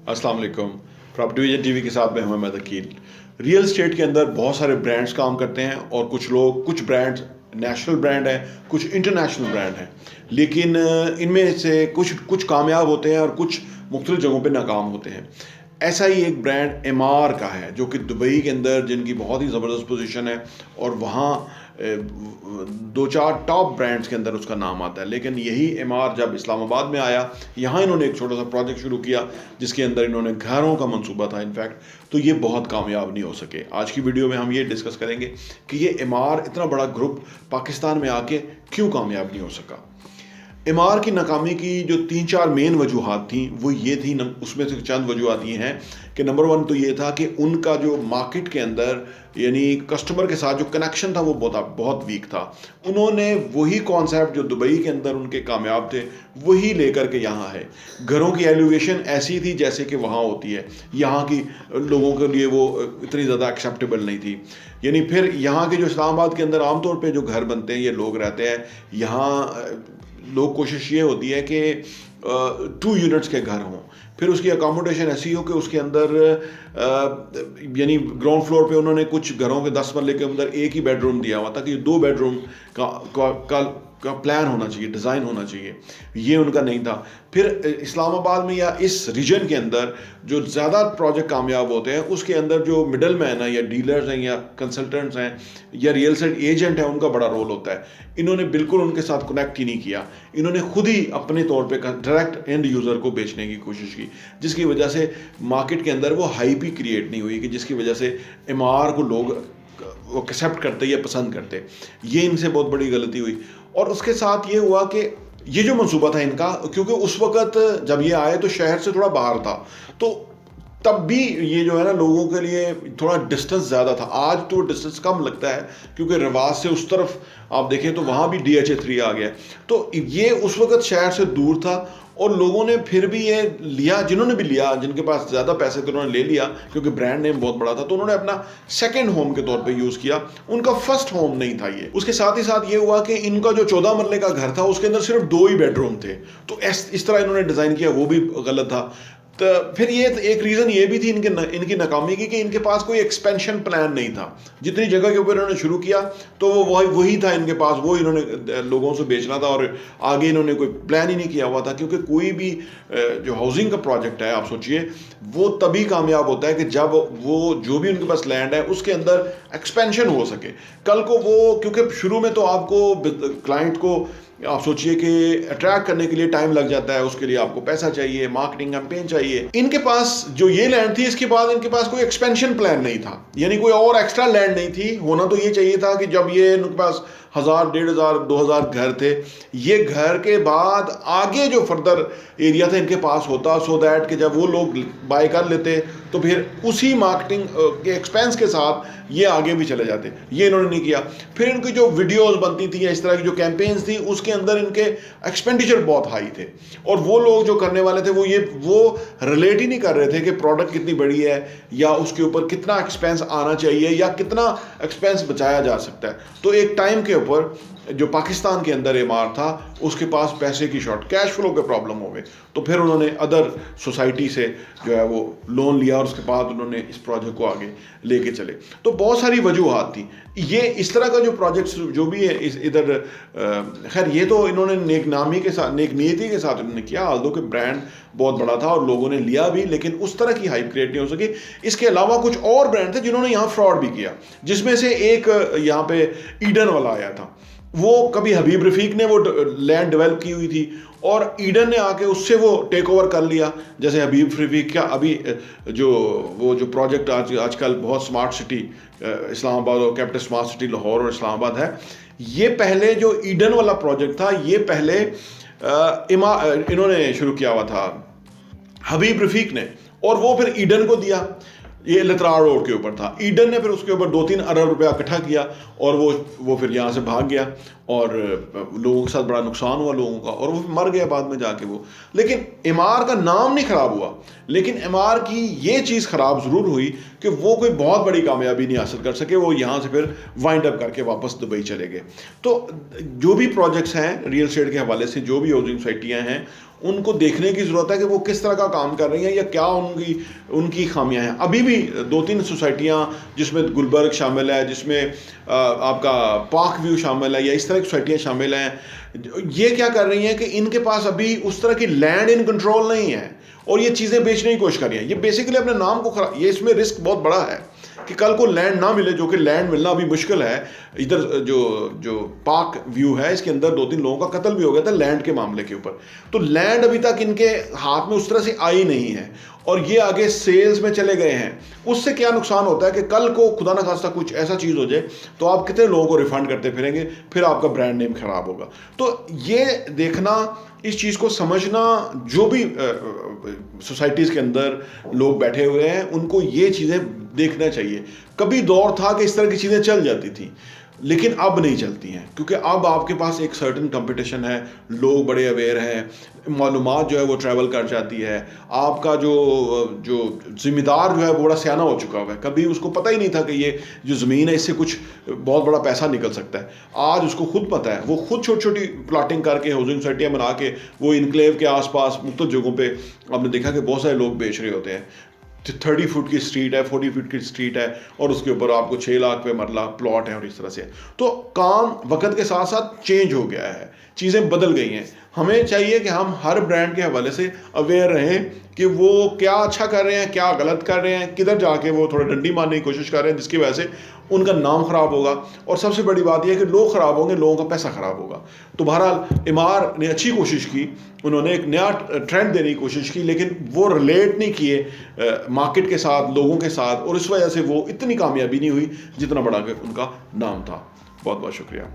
अस्सलाम वालेकुम। Property vision TV के साथ में हूं मैं अकील। रियल एस्टेट के अंदर बहुत सारे ब्रांड्स काम करते हैं और कुछ ब्रांड्स नेशनल ब्रांड हैं, कुछ इंटरनेशनल ब्रांड हैं। लेकिन इनमें से कुछ कुछ कामयाब होते हैं और कुछ मुख्तलिफ जगहों पे नाकाम होते हैं। ऐसा ही एक ब्रांड एमआर का है जो कि दुबई के अंदर जिनकी बहुत ही ज़बरदस्त पोजीशन है और वहाँ दो चार टॉप ब्रांड्स के अंदर उसका नाम आता है। लेकिन यही एमआर जब इस्लामाबाद में आया, यहाँ इन्होंने एक छोटा सा प्रोजेक्ट शुरू किया जिसके अंदर इन्होंने घरों का मंसूबा था इनफैक्ट, तो ये बहुत कामयाब नहीं हो सके। आज की वीडियो में हम ये डिस्कस करेंगे कि ये एमआर इतना बड़ा ग्रुप पाकिस्तान में आके क्यों कामयाब नहीं हो सका। एमआर की नाकामी की जो 3-4 मेन वजूहात थी वो ये थी, उसमें से चंद वजूहात ये हैं कि नंबर 1 तो ये था कि उनका जो मार्केट के अंदर यानी कस्टमर के साथ जो कनेक्शन था वो बहुत वीक था। उन्होंने वही कॉन्सेप्ट जो दुबई के अंदर उनके कामयाब थे वही लेकर के यहाँ है। घरों की एलिवेशन ऐसी थी जैसे कि वहाँ होती है, यहाँ की लोगों के लिए वो इतनी ज़्यादा एक्सेप्टेबल नहीं थी। यानी फिर यहाँ के जो इस्लामाबाद के अंदर आमतौर पर जो घर बनते हैं, ये लोग रहते हैं यहाँ, लोग कोशिश ये होती है कि 2 यूनिट्स के घर हों, फिर उसकी अकोमोडेशन ऐसी हो कि उसके अंदर यानी ग्राउंड फ्लोर पे उन्होंने कुछ घरों के 10 मरले के अंदर एक ही बेडरूम दिया हुआ था कि 2 बेडरूम का प्लान होना चाहिए, डिज़ाइन होना चाहिए। ये उनका नहीं था। फिर इस्लामाबाद में या इस रीजन के अंदर जो ज़्यादा प्रोजेक्ट कामयाब होते हैं उसके अंदर जो मिडल मैन है या डीलर्स हैं या कंसल्टेंट्स हैं या रियल एस्टेट एजेंट हैं, उनका बड़ा रोल होता है। इन्होंने बिल्कुल उनके साथ कनेक्ट ही नहीं किया। इन्होंने खुद ही अपने तौर पे डायरेक्ट एंड यूज़र को बेचने की कोशिश की, जिसकी वजह से मार्केट के अंदर वो हाइप ही क्रिएट नहीं हुई कि जिसकी वजह से एमआर को लोग वो एक्सेप्ट करते या पसंद करते। ये इनसे बहुत बड़ी गलती हुई। और उसके साथ ये हुआ कि ये जो मंसूबा था इनका, क्योंकि उस वक़्त जब ये आए तो शहर से थोड़ा बाहर था, तो तब भी ये जो है ना लोगों के लिए थोड़ा डिस्टेंस ज़्यादा था। आज तो डिस्टेंस कम लगता है क्योंकि रिवाज से उस तरफ आप देखें तो वहाँ भी DHA 3 आ गया। तो ये उस वक़्त शहर से दूर था और लोगों ने फिर भी ये लिया, जिन्होंने भी लिया, जिनके पास ज़्यादा पैसे थे उन्होंने ले लिया क्योंकि ब्रांड नेम बहुत बड़ा था, तो उन्होंने अपना सेकंड होम के तौर पे यूज़ किया। उनका फर्स्ट होम नहीं था ये। उसके साथ ही साथ ये हुआ कि इनका जो 14 मरले का घर था उसके अंदर सिर्फ 2 ही बेडरूम थे, तो इस तरह इन्होंने डिज़ाइन किया, वो भी गलत था। तो फिर ये एक रीज़न ये भी थी इनकी नाकामी की कि इनके पास कोई एक्सपेंशन प्लान नहीं था। जितनी जगह के ऊपर इन्होंने शुरू किया तो वो वही था इनके पास, वो इन्होंने लोगों से बेचना था और आगे इन्होंने कोई प्लान ही नहीं किया हुआ था। क्योंकि कोई भी जो हाउसिंग का प्रोजेक्ट है, आप सोचिए, वो तभी कामयाब होता है कि जब वो जो भी उनके पास लैंड है उसके अंदर एक्सपेंशन हो सके। कल को वो, क्योंकि शुरू में तो आपको क्लाइंट को आप सोचिए कि अट्रैक्ट करने के लिए टाइम लग जाता है, उसके लिए आपको पैसा चाहिए, मार्केटिंग कैंपेन चाहिए। इनके पास जो ये लैंड थी इसके बाद इनके पास कोई एक्सपेंशन प्लान नहीं था, यानी कोई और एक्स्ट्रा लैंड नहीं थी। होना तो ये चाहिए था कि जब ये इनके पास 1000, 1500, 2000 घर थे, ये घर के बाद आगे जो फर्दर एरिया था इनके पास होता, सो दैट कि जब वो लोग बाय कर लेते तो फिर उसी मार्केटिंग के एक्सपेंस के साथ ये आगे भी चले जाते। ये इन्होंने नहीं किया। फिर इनकी जो वीडियोस बनती थी या इस तरह की जो कैंपेन्स थी उसके अंदर इनके एक्सपेंडिचर बहुत हाई थे और वो लोग जो करने वाले थे वो रिलेट ही नहीं कर रहे थे कि प्रोडक्ट कितनी बड़ी है या उसके ऊपर कितना एक्सपेंस आना चाहिए या कितना एक्सपेंस बचाया जा सकता है। तो एक टाइम के ऊपर जो पाकिस्तान के अंदर एमआर था उसके पास पैसे की शॉर्ट, कैश फ्लो के प्रॉब्लम हो गए, तो फिर उन्होंने अदर सोसाइटी से जो है वो लोन लिया और उसके बाद उन्होंने इस प्रोजेक्ट को आगे लेके चले। तो बहुत सारी वजूहात थी। ये इस तरह का जो प्रोजेक्ट्स जो भी है इधर खैर ये तो इन्होंने नेकनामी के साथ, नेक नीयती के साथ उन्होंने किया, आल्दो कि ब्रांड बहुत बड़ा था और लोगों ने लिया भी, लेकिन उस तरह की हाइप क्रिएट नहीं हो सकी। इसके अलावा कुछ और ब्रांड थे जिन्होंने यहाँ फ्रॉड भी किया, जिसमें से एक यहाँ पे ईडन वाला आया था। वो कभी हबीब रफ़ीक ने वो लैंड डेवलप की हुई थी और ईडन ने आके उससे वो टेक ओवर कर लिया। जैसे हबीब रफ़ीक का अभी जो प्रोजेक्ट आजकल बहुत स्मार्ट सिटी इस्लामाबाद और कैपिटल स्मार्ट सिटी लाहौर और इस्लामाबाद है, ये पहले जो ईडन वाला प्रोजेक्ट था ये पहले इन्होंने शुरू किया हुआ था हबीब रफ़ीक ने, और वो फिर ईडन को दिया। ये लतरार रोड के ऊपर था। ईडन ने फिर उसके ऊपर 2-3 अरब रुपया इकट्ठा किया और वो फिर यहाँ से भाग गया और लोगों के साथ बड़ा नुकसान हुआ लोगों का, और वो मर गया बाद में जाके वो। लेकिन एमआर का नाम नहीं ख़राब हुआ, लेकिन एमआर की ये चीज़ ख़राब ज़रूर हुई कि वो कोई बहुत बड़ी कामयाबी नहीं हासिल कर सके। वो यहाँ से फिर वाइंड अप करके वापस दुबई चले गए। तो जो भी प्रोजेक्ट्स हैं रियल एस्टेट के हवाले से, जो भी हाउसिंग सोसाइटियाँ हैं, उनको देखने की ज़रूरत है कि वो किस तरह का काम कर रही हैं या क्या उनकी खामियां हैं। अभी भी 2-3 सोसाइटियां जिसमें गुलबर्ग शामिल है, जिसमें आपका पार्क व्यू शामिल है, या इस तरह की सोसाइटियां शामिल हैं, ये क्या कर रही हैं कि इनके पास अभी उस तरह की लैंड इन कंट्रोल नहीं है और ये चीज़ें बेचने की कोशिश कर रही हैं। ये बेसिकली अपने नाम को खराब, ये इसमें रिस्क बहुत बड़ा है कि कल को लैंड ना मिले, जो कि लैंड मिलना अभी मुश्किल है। इधर जो पार्क व्यू है, इसके अंदर 2-3 लोगों का कत्ल भी हो गया था लैंड के मामले के ऊपर। तो लैंड अभी तक इनके हाथ में उस तरह से आई नहीं है और ये आगे सेल्स में चले गए हैं। उससे क्या नुकसान होता है कि कल को खुदा ना खास्ता कुछ ऐसा चीज़ हो जाए तो आप कितने लोगों को रिफंड करते फिरेंगे, फिर आपका ब्रांड नेम खराब होगा। तो ये देखना, इस चीज़ को समझना, जो भी सोसाइटीज़ के अंदर लोग बैठे हुए हैं उनको ये चीज़ें देखना चाहिए। कभी दौर था कि इस तरह की चीज़ें चल जाती थी, लेकिन अब नहीं चलती हैं, क्योंकि अब आपके पास एक सर्टेन कंपटीशन है, लोग बड़े अवेयर हैं, मालूमात जो है वो ट्रैवल कर जाती है। आपका जो ज़िम्मेदार जो है वो बड़ा सियाना हो चुका हुआ है, कभी उसको पता ही नहीं था कि ये जो ज़मीन है इससे कुछ बहुत बड़ा पैसा निकल सकता है। आज उसको खुद पता है, वो खुद छोटी छोटी प्लाटिंग करके हाउसिंग सोसाइटियाँ बना के वो इनक्लेव के आसपास मुख्तलिफ जगहों पे आपने देखा कि बहुत सारे लोग बेच रहे होते हैं। 30 फुट की स्ट्रीट है, 40 फुट की स्ट्रीट है और उसके ऊपर आपको 6 लाख पे मरला प्लॉट है और इस तरह से। तो काम वक्त के साथ साथ चेंज हो गया है, चीज़ें बदल गई हैं। हमें चाहिए कि हम हर ब्रांड के हवाले से अवेयर रहें कि वो क्या अच्छा कर रहे हैं, क्या गलत कर रहे हैं, किधर जाके वो थोड़ा डंडी मारने की कोशिश कर रहे हैं जिसकी वजह से उनका नाम ख़राब होगा। और सबसे बड़ी बात यह है कि लोग ख़राब होंगे, लोगों का पैसा ख़राब होगा। तो बहरहाल इमार ने अच्छी कोशिश की, उन्होंने एक नया ट्रेंड देने की कोशिश की, लेकिन वो रिलेट नहीं किए मार्केट के साथ, लोगों के साथ, और इस वजह से वो इतनी कामयाबी नहीं हुई जितना बड़ा उनका नाम था। बहुत बहुत शुक्रिया।